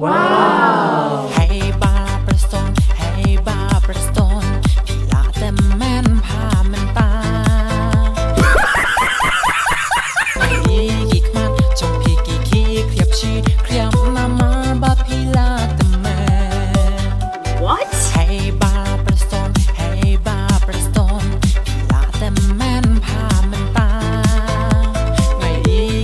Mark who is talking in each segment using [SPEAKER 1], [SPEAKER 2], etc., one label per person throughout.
[SPEAKER 1] ว้าวให้บาประสงให้บาประสงพี่ละแต่แม่นพามันตาไม่กี่คมันจงพี่กี่ขี้เครียบชีเครียบนามาบาพี่ละแต่แม่What ให้บาประสงให้บาประสงพี่ละแต่แม่นพามันตาไม่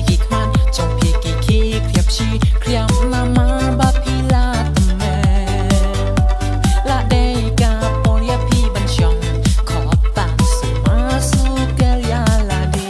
[SPEAKER 1] กี่คมันจงพี่กี่ขี้เครียบชีเครียบนามาบาพี่ละแต่แม่ละเดกาปอยาพี่บัญชงขอตังสมาสุเกลยาลาดี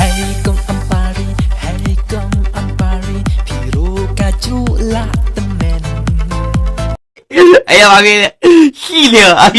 [SPEAKER 1] Hey kong ampari, hey kong ampari, piru kaju la temen.
[SPEAKER 2] 哎呀妈逼的，细灵啊！